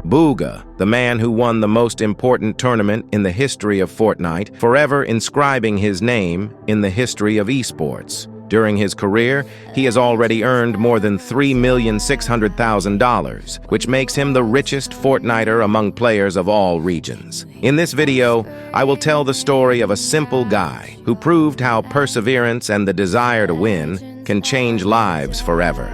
BUGHA, the man who won the most important tournament in the history of Fortnite, forever inscribing his name in the history of esports. During his career, he has already earned more than $3,600,000, which makes him the richest Fortniter among players of all regions. In this video, I will tell the story of a simple guy who proved how perseverance and the desire to win can change lives forever.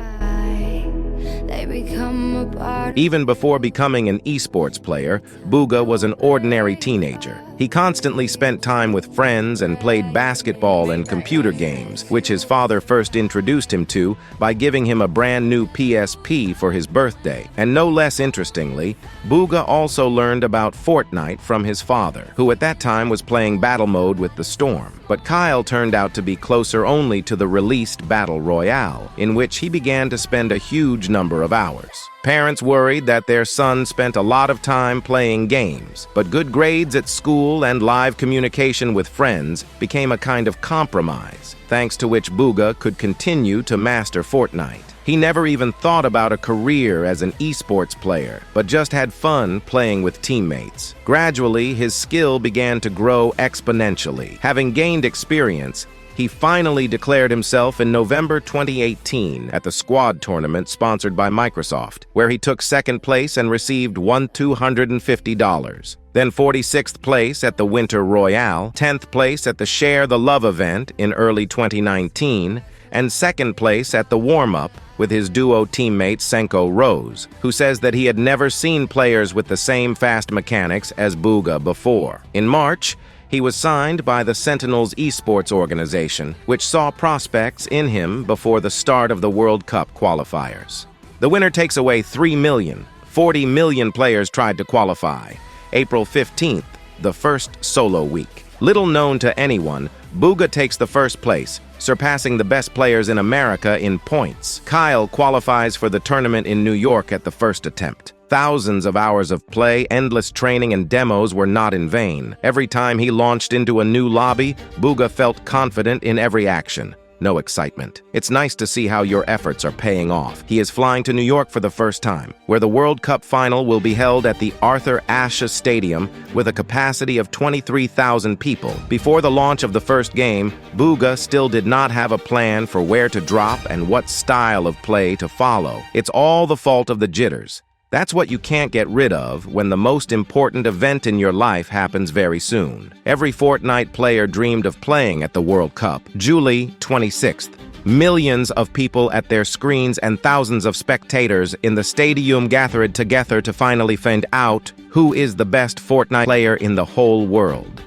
Even before becoming an esports player, BUGHA was an ordinary teenager. He constantly spent time with friends and played basketball and computer games, which his father first introduced him to by giving him a brand new PSP for his birthday. And no less interestingly, BUGHA also learned about Fortnite from his father, who at that time was playing battle mode with the Storm. But Kyle turned out to be closer only to the released Battle Royale, in which he began to spend a huge number of hours. Parents worried that their son spent a lot of time playing games, but good grades at school and live communication with friends became a kind of compromise, thanks to which BUGHA could continue to master Fortnite. He never even thought about a career as an esports player, but just had fun playing with teammates. Gradually, his skill began to grow exponentially. Having gained experience, he finally declared himself in November 2018 at the squad tournament sponsored by Microsoft, where he took second place and received $250. Then 46th place at the Winter Royale, 10th place at the Share the Love event in early 2019, and second place at the warm-up with his duo teammate Senko Rose, who says that he had never seen players with the same fast mechanics as BUGHA before. In March, he was signed by the Sentinels esports organization, which saw prospects in him before the start of the World Cup qualifiers. The winner takes away $3 million. 40 million players tried to qualify. April 15th, the first solo week. Little known to anyone, BUGHA takes the first place, surpassing the best players in America in points. Kyle qualifies for the tournament in New York at the first attempt. Thousands of hours of play, endless training, and demos were not in vain. Every time he launched into a new lobby, BUGHA felt confident in every action. No excitement. It's nice to see how your efforts are paying off. He is flying to New York for the first time, where the World Cup final will be held at the Arthur Ashe Stadium with a capacity of 23,000 people. Before the launch of the first game, BUGHA still did not have a plan for where to drop and what style of play to follow. It's all the fault of the jitters. That's what you can't get rid of when the most important event in your life happens very soon. Every Fortnite player dreamed of playing at the World Cup. July 26th. Millions of people at their screens and thousands of spectators in the stadium gathered together to finally find out who is the best Fortnite player in the whole world.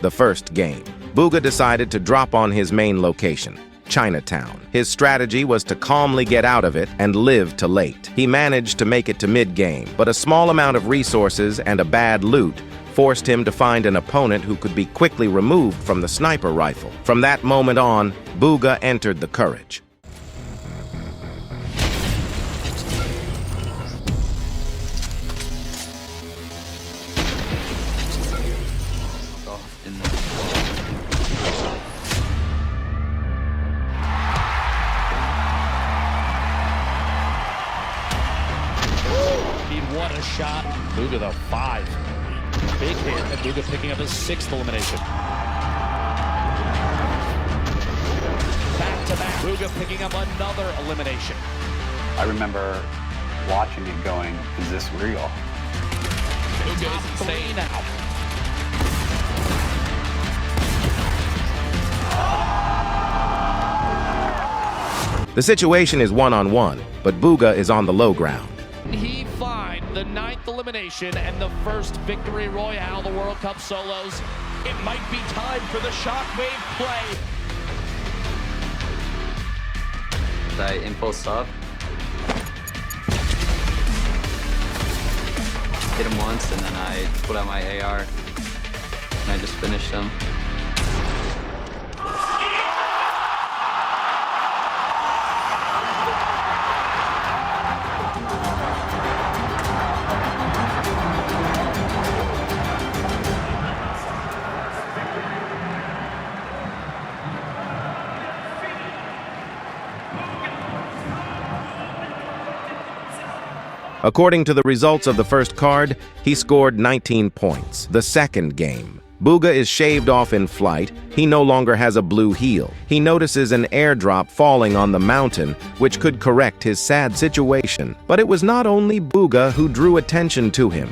The first game. BUGHA decided to drop on his main location, Chinatown. His strategy was to calmly get out of it and live to late. He managed to make it to mid-game, but a small amount of resources and a bad loot forced him to find an opponent who could be quickly removed from the sniper rifle. From that moment on, BUGHA entered the courage. What a shot. BUGHA, the 5. Big hit, and BUGHA picking up his 6th elimination. Back-to-back, BUGHA picking up another elimination. I remember watching it going, is this real? BUGHA is insane now. The situation is one-on-one, but BUGHA is on the low ground. He finds the 9th elimination and the first victory royale, the World Cup solos. It might be time for the shockwave play. I impulse up. Hit him once and then I pulled out my AR and I just finished him. According to the results of the first card, he scored 19 points. The second game, BUGHA is shaved off in flight. He no longer has a blue heel. He notices an airdrop falling on the mountain, which could correct his sad situation. But it was not only BUGHA who drew attention to him.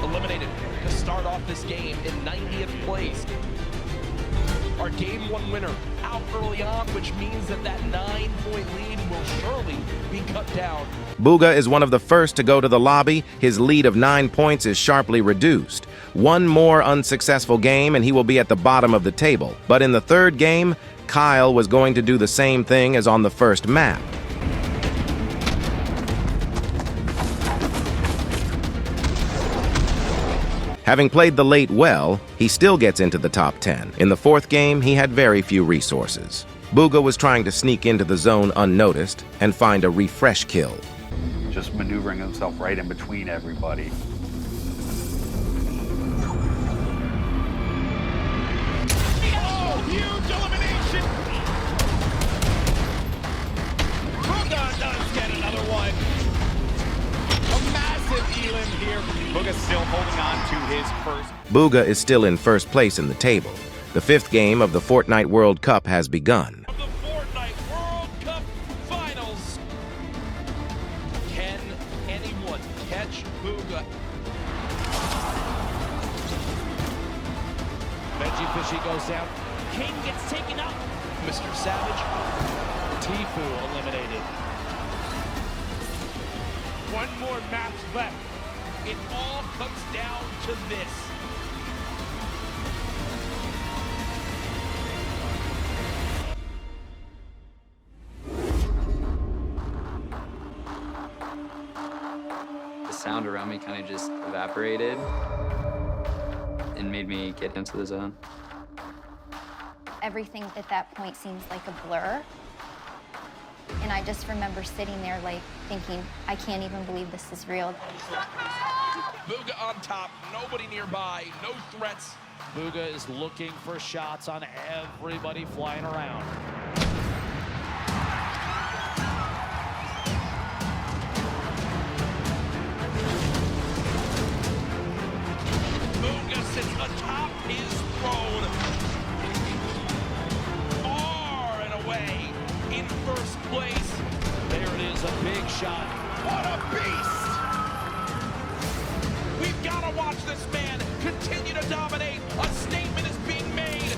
Eliminated to start off this game in 90th place. Our game one winner out early on, which means that 9-point lead will surely be cut down. BUGHA is one of the first to go to the lobby. His lead of 9 points is sharply reduced. One more unsuccessful game and he will be at the bottom of the table. But in the third game, Kyle was going to do the same thing as on the first map. Having played the late well, he still gets into the top 10. In the fourth game, he had very few resources. BUGHA was trying to sneak into the zone unnoticed and find a refresh kill. Just maneuvering himself right in between everybody. Oh, huge elimination! BUGHA does get another one. A massive elim here. BUGHA still holding on to his first. BUGHA is still in first place in the table. The fifth game of the Fortnite World Cup has begun. Of the Fortnite World Cup Finals. Can anyone catch BUGHA? Veggie Fishy goes down. King gets taken up. Mr. Savage. Tfue eliminated. One more match left. It all comes down to this. The sound around me kind of just evaporated and made me get into the zone. Everything at that point seems like a blur. And I just remember sitting there like thinking, I can't even believe this is real. BUGHA on top, nobody nearby, no threats. BUGHA is looking for shots on everybody flying around. BUGHA sits atop his throne. Far and away in first place. There it is, a big shot. What a beast! We've got to watch this man continue to dominate. A statement is being made.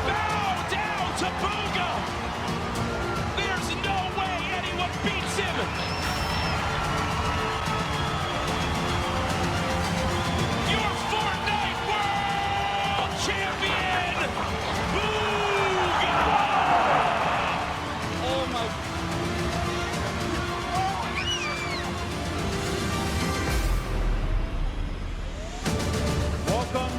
Bow down to BUGHA. There's no way anyone beats him. Your Fortnite World Champion, BUGHA. Oh my. Welcome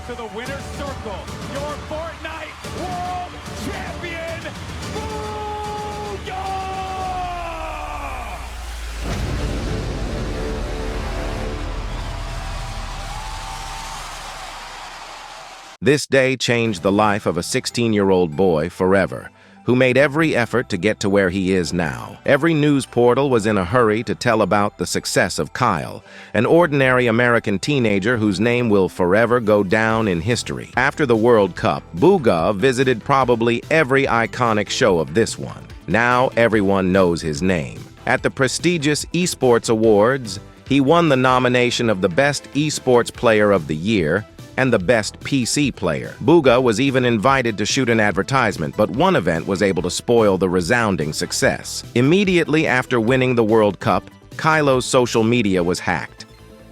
to the winner's circle, your Fortnite World Champion, BUGHA! This day changed the life of a 16-year-old boy forever, who made every effort to get to where he is now. Every news portal was in a hurry to tell about the success of Kyle, an ordinary American teenager whose name will forever go down in history. After the World Cup, BUGHA visited probably every iconic show of this one. Now everyone knows his name. At the prestigious ESPORTS Awards, he won the nomination of the Best Esports Player of the Year and the Best PC Player. BUGHA was even invited to shoot an advertisement, but one event was able to spoil the resounding success. Immediately after winning the World Cup, Kylo's social media was hacked.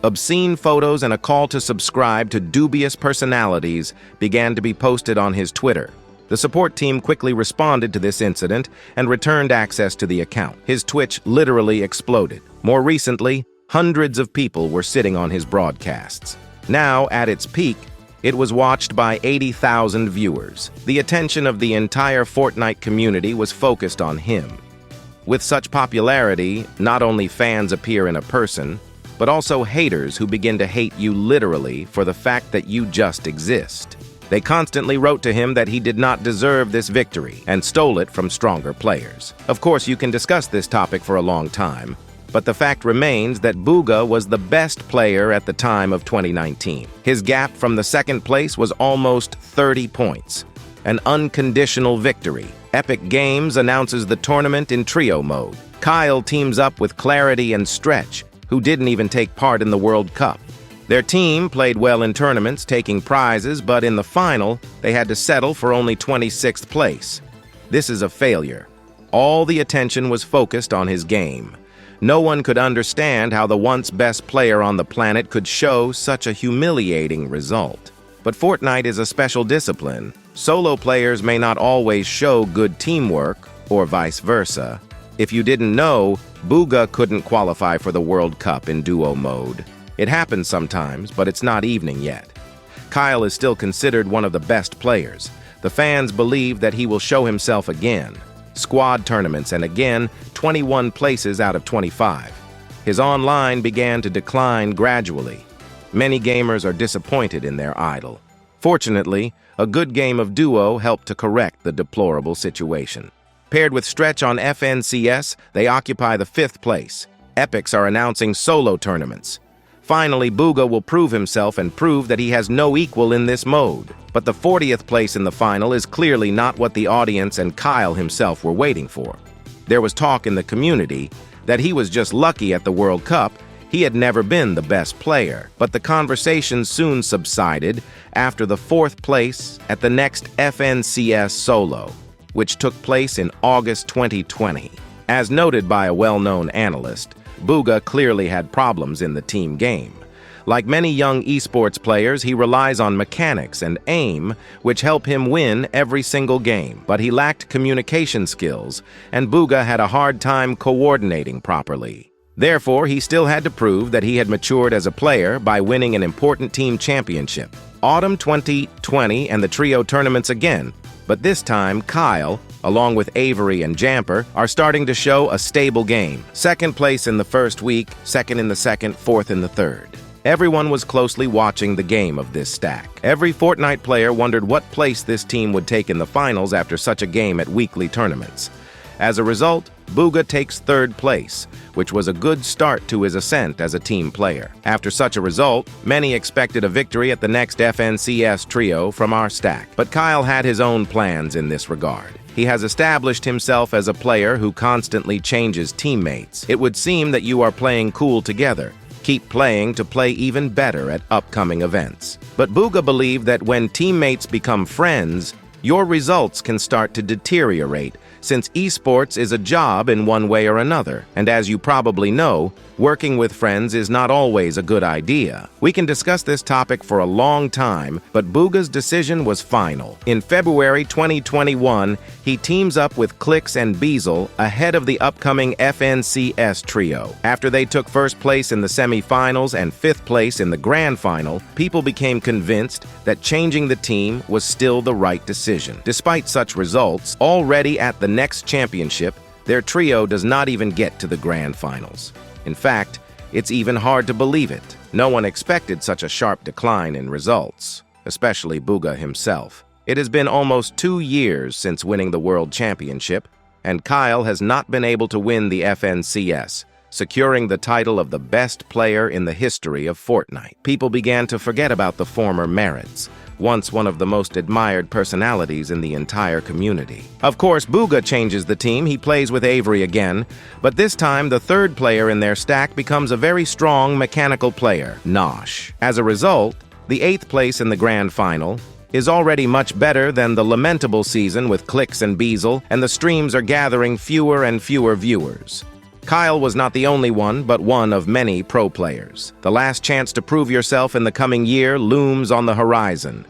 Obscene photos and a call to subscribe to dubious personalities began to be posted on his Twitter. The support team quickly responded to this incident and returned access to the account. His Twitch literally exploded. More recently, hundreds of people were sitting on his broadcasts. Now, at its peak, it was watched by 80,000 viewers. The attention of the entire Fortnite community was focused on him. With such popularity, not only fans appear in a person, but also haters who begin to hate you literally for the fact that you just exist. They constantly wrote to him that he did not deserve this victory and stole it from stronger players. Of course, you can discuss this topic for a long time, but the fact remains that BUGHA was the best player at the time of 2019. His gap from the second place was almost 30 points. An unconditional victory. Epic Games announces the tournament in trio mode. Kyle teams up with Clarity and Stretch, who didn't even take part in the World Cup. Their team played well in tournaments, taking prizes, but in the final, they had to settle for only 26th place. This is a failure. All the attention was focused on his game. No one could understand how the once best player on the planet could show such a humiliating result. But Fortnite is a special discipline. Solo players may not always show good teamwork, or vice versa. If you didn't know, BUGHA couldn't qualify for the World Cup in duo mode. It happens sometimes, but it's not evening yet. Kyle is still considered one of the best players. The fans believe that he will show himself again. Squad tournaments and again, 21 places out of 25. His online began to decline gradually. Many gamers are disappointed in their idol. Fortunately, a good game of duo helped to correct the deplorable situation. Paired with Stretch on FNCS, they occupy the 5th place. Epics are announcing solo tournaments. Finally, BUGHA will prove himself and prove that he has no equal in this mode. But the 40th place in the final is clearly not what the audience and Kyle himself were waiting for. There was talk in the community that he was just lucky at the World Cup. He had never been the best player. But the conversation soon subsided after the 4th place at the next FNCS solo, which took place in August 2020. As noted by a well-known analyst, BUGHA clearly had problems in the team game. Like many young esports players, he relies on mechanics and aim, which help him win every single game. But he lacked communication skills, and BUGHA had a hard time coordinating properly. Therefore, he still had to prove that he had matured as a player by winning an important team championship. Autumn 2020 and the trio tournaments again, but this time Kyle, along with Avery and Jamper, are starting to show a stable game. 2nd place in the first week, 2nd in the second, 4th in the third. Everyone was closely watching the game of this stack. Every Fortnite player wondered what place this team would take in the finals after such a game at weekly tournaments. As a result, BUGHA takes 3rd place, which was a good start to his ascent as a team player. After such a result, many expected a victory at the next FNCS trio from our stack. But Kyle had his own plans in this regard. He has established himself as a player who constantly changes teammates. It would seem that you are playing cool together. Keep playing to play even better at upcoming events. But BUGHA believed that when teammates become friends, your results can start to deteriorate, since esports is a job in one way or another. And as you probably know, working with friends is not always a good idea. We can discuss this topic for a long time, but BUGHA's decision was final. In February 2021, he teams up with Clix and Beazle ahead of the upcoming FNCS trio. After they took 1st place in the semi-finals and 5th place in the grand final, people became convinced that changing the team was still the right decision. Despite such results, already at the next championship, their trio does not even get to the grand finals. In fact, it's even hard to believe it. No one expected such a sharp decline in results, especially BUGHA himself. It has been almost 2 years since winning the World Championship, and Kyle has not been able to win the FNCS, securing the title of the best player in the history of Fortnite. People began to forget about the former merits, once one of the most admired personalities in the entire community. Of course, BUGHA changes the team. He plays with Avery again, but this time the 3rd player in their stack becomes a very strong mechanical player, Nosh. As a result, the 8th place in the grand final is already much better than the lamentable season with Clix and Beazle, and the streams are gathering fewer and fewer viewers. Kyle was not the only one, but one of many pro players. The last chance to prove yourself in the coming year looms on the horizon.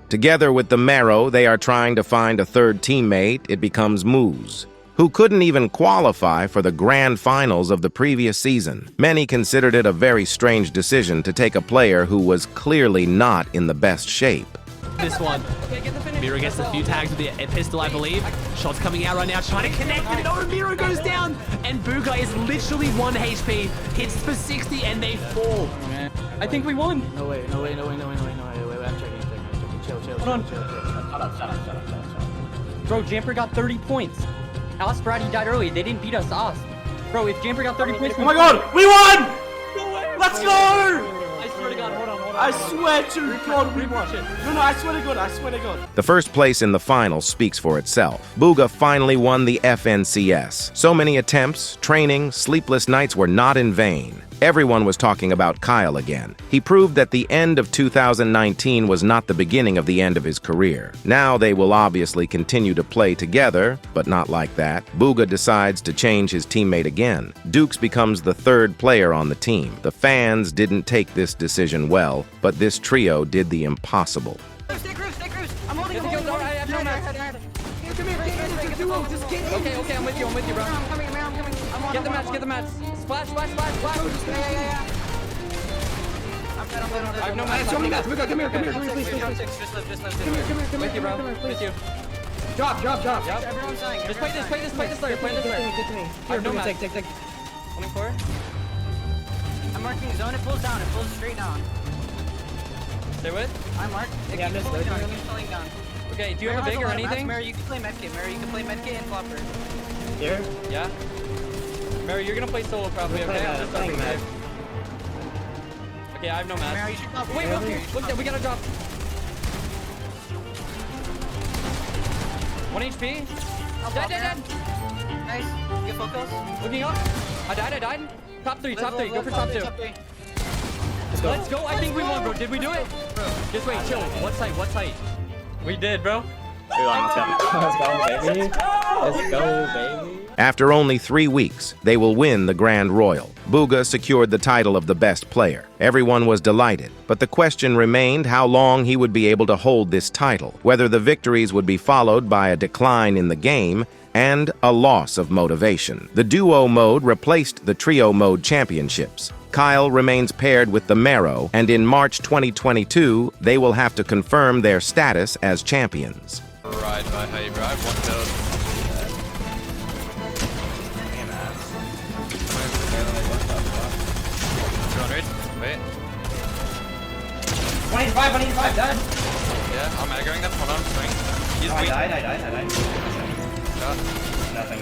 Together with the Marrow, they are trying to find a third teammate. It becomes Moose, who couldn't even qualify for the grand finals of the previous season. Many considered it a very strange decision to take a player who was clearly not in the best shape. This one. Miro gets a few tags with the pistol, I believe. Shots coming out right now, trying to connect, and no, Miro goes down. And BUGHA is literally 1 HP, hits for 60, and they fall. I think we won. No way, no way, no way, no way, no way, no way. Wait, I'm checking. Chill. Hold on. Shut up. Bro, Jamper got 30 points. Us, Brady died early. They didn't beat us. Bro, if Jamper got 30 points... Oh my god! We won! No way! Let's go! I swear to God, hold on. I swear to God we won. No, I swear to God. The first place in the final speaks for itself. BUGHA finally won the FNCS. So many attempts, training, sleepless nights were not in vain. Everyone was talking about Kyle again. He proved that the end of 2019 was not the beginning of the end of his career. Now they will obviously continue to play together, but not like that. BUGHA decides to change his teammate again. Dukes becomes the third player on the team. The fans didn't take this decision well, but this trio did the impossible. Stay cruise. I'm holding him. I have no match. Okay, I'm with you, bro. I'm coming. Get the match. Splash. Yeah. I have no match. So many mats. Come here. Just live. With you, bro. With you. Drop. Yep. Everyone's dying. Just play this layer. Play this layer. Get to me. I have no match. Take. 24. I'm marking zone. It pulls down. It pulls straight down. Stay with. I mark. It Yeah, keeps I'm pulling just down. It looking. keeps pulling down. Okay, do you have a big or anything? Mary, you can play medkit. And flopper. Here? Yeah. Mary, you're gonna play solo probably, okay? I'm just playing med. Okay, I have no match. Mary, you should flop. Wait, look, we gotta drop. 1 HP. Dead. Nice. Good focus. Looking up. I died. Top 3. Go for top 2. Let's go. I think we won, bro. Did we do it? Just wait, chill. What's height? We did, bro. Let's go, baby. After only 3 weeks, they will win the Grand Royal. BUGHA secured the title of the best player. Everyone was delighted, but the question remained how long he would be able to hold this title, whether the victories would be followed by a decline in the game and a loss of motivation. The duo mode replaced the trio mode championships. Kyle remains paired with the Marrow, and in March 2022, they will have to confirm their status as champions. Right, hey, bro, I have 1 build. 200, wait. 185, done. Yeah, I'm aggroing them, hold on, swing. He's weak. I died. Yeah. Nothing.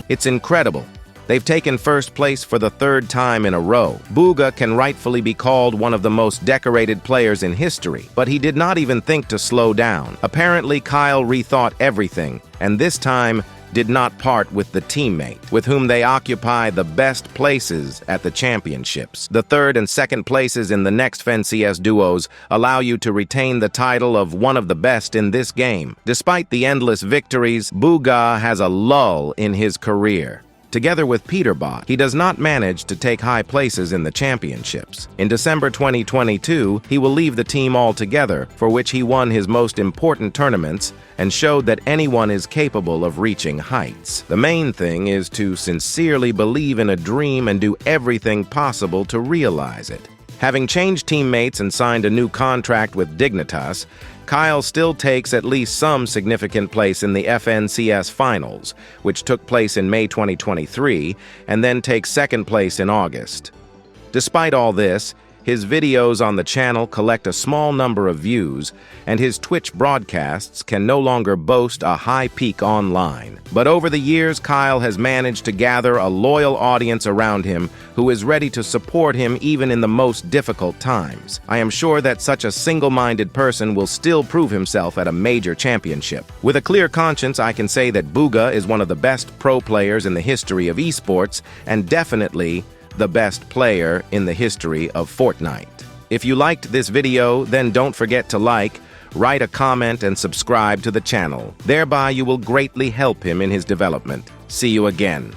It's incredible. They've taken first place for the 3rd time in a row. BUGHA can rightfully be called one of the most decorated players in history, but he did not even think to slow down. Apparently, Kyle rethought everything, and this time did not part with the teammate, with whom they occupy the best places at the championships. The 3rd and 2nd places in the next FNCS duos allow you to retain the title of one of the best in this game. Despite the endless victories, BUGHA has a lull in his career. Together with Peterbot, he does not manage to take high places in the championships. In December 2022, he will leave the team altogether, for which he won his most important tournaments and showed that anyone is capable of reaching heights. The main thing is to sincerely believe in a dream and do everything possible to realize it. Having changed teammates and signed a new contract with Dignitas, Kyle still takes at least some significant place in the FNCS Finals, which took place in May 2023, and then takes 2nd place in August. Despite all this, his videos on the channel collect a small number of views, and his Twitch broadcasts can no longer boast a high peak online. But over the years, Kyle has managed to gather a loyal audience around him who is ready to support him even in the most difficult times. I am sure that such a single-minded person will still prove himself at a major championship. With a clear conscience, I can say that BUGHA is one of the best pro players in the history of esports, and definitely the best player in the history of Fortnite. If you liked this video, then don't forget to like, write a comment, and subscribe to the channel. Thereby, you will greatly help him in his development. See you again.